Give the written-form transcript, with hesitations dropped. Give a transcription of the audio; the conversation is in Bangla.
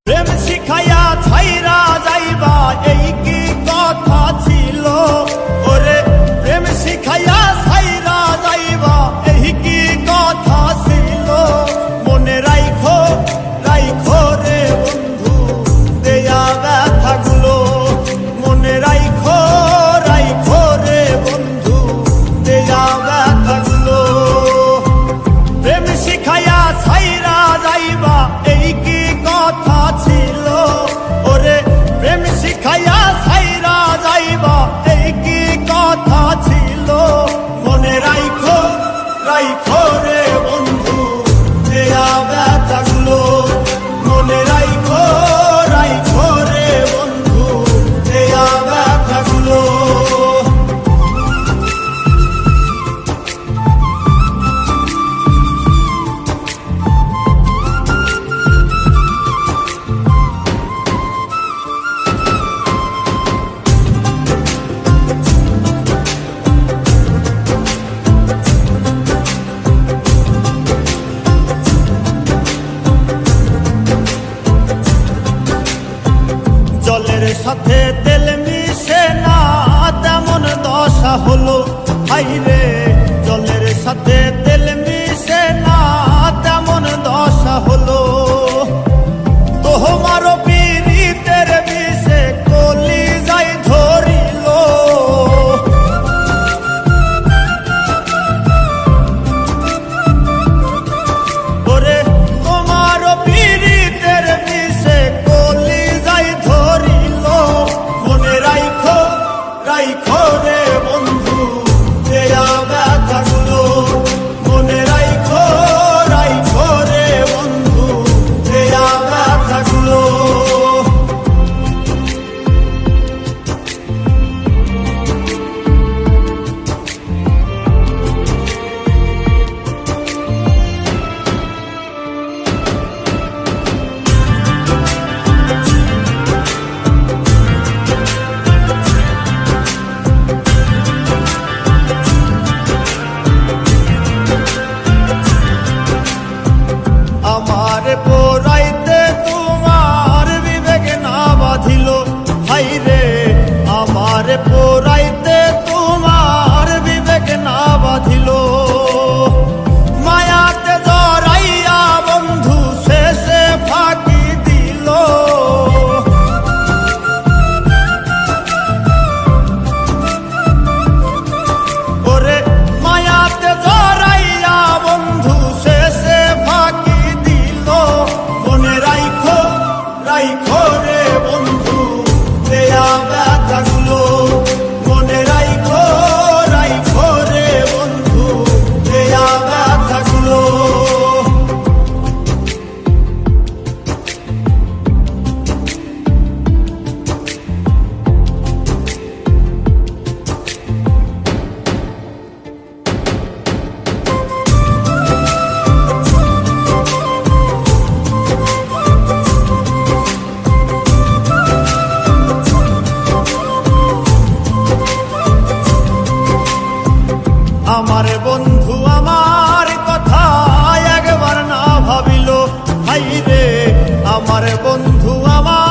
প্রেম শিখাইয়া ছাইরা যাইবা এই কি কথা ছিল ওরে প্রেম শিখাইয়া ছাইরা যাইবা এই কি কথা ছিল মনে রাইখো রাইখো রে বন্ধু দেয়া ব্যথাগুলো মনে রাইখো রাইখো রে বন্ধু দেয়া ব্যথাগুলো প্রেম শিখাইয়া ছাইরা যাইবা এই কি কথা ছিল ওরে প্রেম শিখাইয়া ছাইরা যাইবা এই কি কথা ছিল মনে রাইখো রাইখো রে বন্ধু দেয়া ব্যথাগুলো মনে রাইখো রাইখো রে বন্ধু দেয়া ব্যথাগুলো জলের সাথে তেল মিশে না তেমন দশা হলো হাইরে জলের সাথে তেল মিশে না তেমন দশা হলো তোমারও পীড়িতের বিষে কলি যাই ধরিল ওরে তোমারও পীড়িতের বিষে কলি যাই ধরিল মনে রাইখো রাইখো রে বন্ধু দেয়া ব্যথাগুলো মনে রাইখো রাইখো রে বন্ধু দেয়া ব্যথাগুলো আমার পোরাইতে তোমার বিবেক না বাঁধিল হাইরে আমার পোরাইতে তোমার বিবেক না বাঁধিল মায়াতে জড়াইয়া বন্ধু শেষে ফাঁকি দিল ওরে মায়াতে জড়াইয়া বন্ধু শেষে ফাঁকি মনে রাইখো রাইখো রে বন্ধু দেয়া ব্যথাগুলো মনে রাইখো রাইখো রে বন্ধু দেয়া ব্যথাগুলো আমার বন্ধু আমার কথা একবার না ভাবিল হাইরে আমার বন্ধু আমার